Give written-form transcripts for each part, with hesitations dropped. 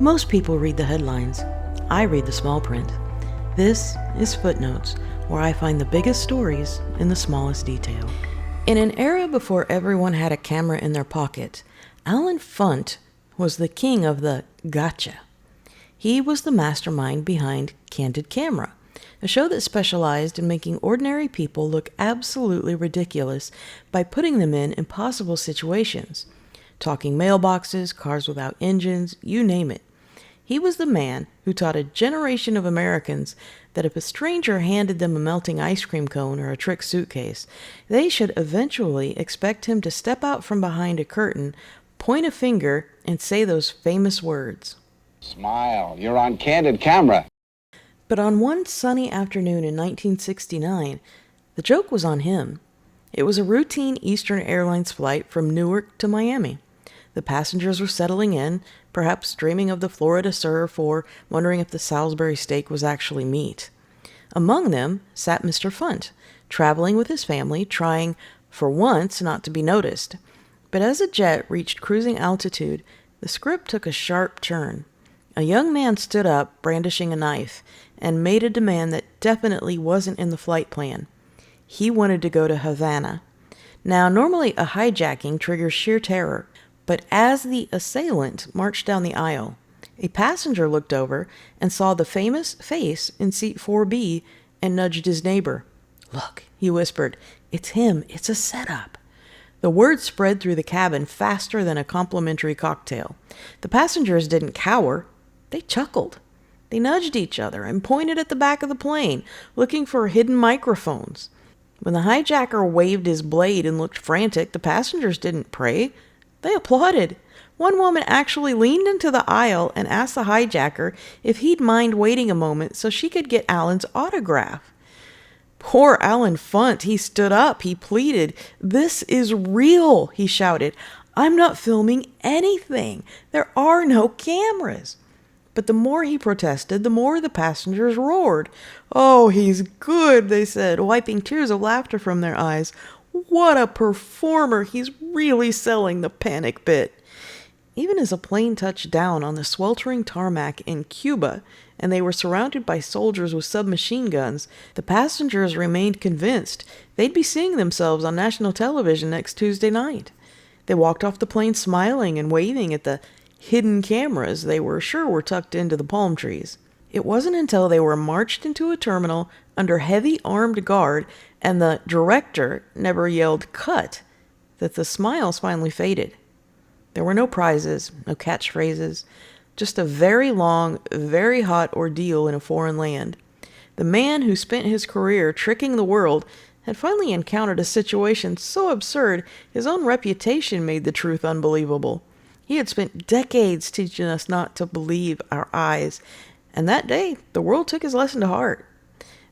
Most people read the headlines. I read the small print. This is Footnotes, where I find the biggest stories in the smallest detail. In an era before everyone had a camera in their pocket, Allen Funt was the king of the gotcha. He was the mastermind behind Candid, a show that specialized in making ordinary people look absolutely ridiculous by putting them in impossible situations. Talking mailboxes, cars without engines, you name it. He was the man who taught a generation of Americans that if a stranger handed them a melting ice cream cone or a trick suitcase, they should eventually expect him to step out from behind a curtain, point a finger, and say those famous words. Smile, you're on candid camera. But on one sunny afternoon in 1969, the joke was on him. It was a routine Eastern Airlines flight from Newark to Miami. The passengers were settling in, perhaps dreaming of the Florida surf or wondering if the Salisbury steak was actually meat. Among them sat Mr. Funt, traveling with his family, trying, for once, not to be noticed. But as the jet reached cruising altitude, the script took a sharp turn. A young man stood up, brandishing a knife, and made a demand that definitely wasn't in the flight plan. He wanted to go to Havana. Now, normally a hijacking triggers sheer terror, but as the assailant marched down the aisle, a passenger looked over and saw the famous face in seat 4B and nudged his neighbor. "Look," he whispered, "it's him. It's a setup." The word spread through the cabin faster than a complimentary cocktail. The passengers didn't cower. They chuckled. They nudged each other and pointed at the back of the plane, looking for hidden microphones. When the hijacker waved his blade and looked frantic, the passengers didn't pray. They applauded. One woman actually leaned into the aisle and asked the hijacker if he'd mind waiting a moment so she could get Allen's autograph. Poor Allen Funt, he stood up, he pleaded. "This is real," he shouted. "I'm not filming anything. There are no cameras." But the more he protested, the more the passengers roared. "Oh, he's good," they said, wiping tears of laughter from their eyes. "What a performer! He's really selling the panic bit." Even as a plane touched down on the sweltering tarmac in Cuba, and they were surrounded by soldiers with submachine guns, the passengers remained convinced they'd be seeing themselves on national television next Tuesday night. They walked off the plane smiling and waving at the hidden cameras they were sure were tucked into the palm trees. It wasn't until they were marched into a terminal under heavy armed guard and the director never yelled "cut" that the smiles finally faded. There were no prizes, no catchphrases, just a very long, very hot ordeal in a foreign land. The man who spent his career tricking the world had finally encountered a situation so absurd his own reputation made the truth unbelievable. He had spent decades teaching us not to believe our eyes, and that day the world took his lesson to heart.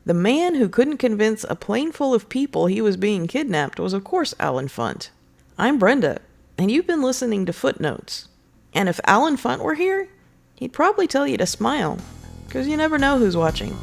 The man who couldn't convince a plane full of people he was being kidnapped was, of course, Allen Funt. I'm Brenda, and you've been listening to Footnotes. And if Allen Funt were here, he'd probably tell you to smile, because you never know who's watching.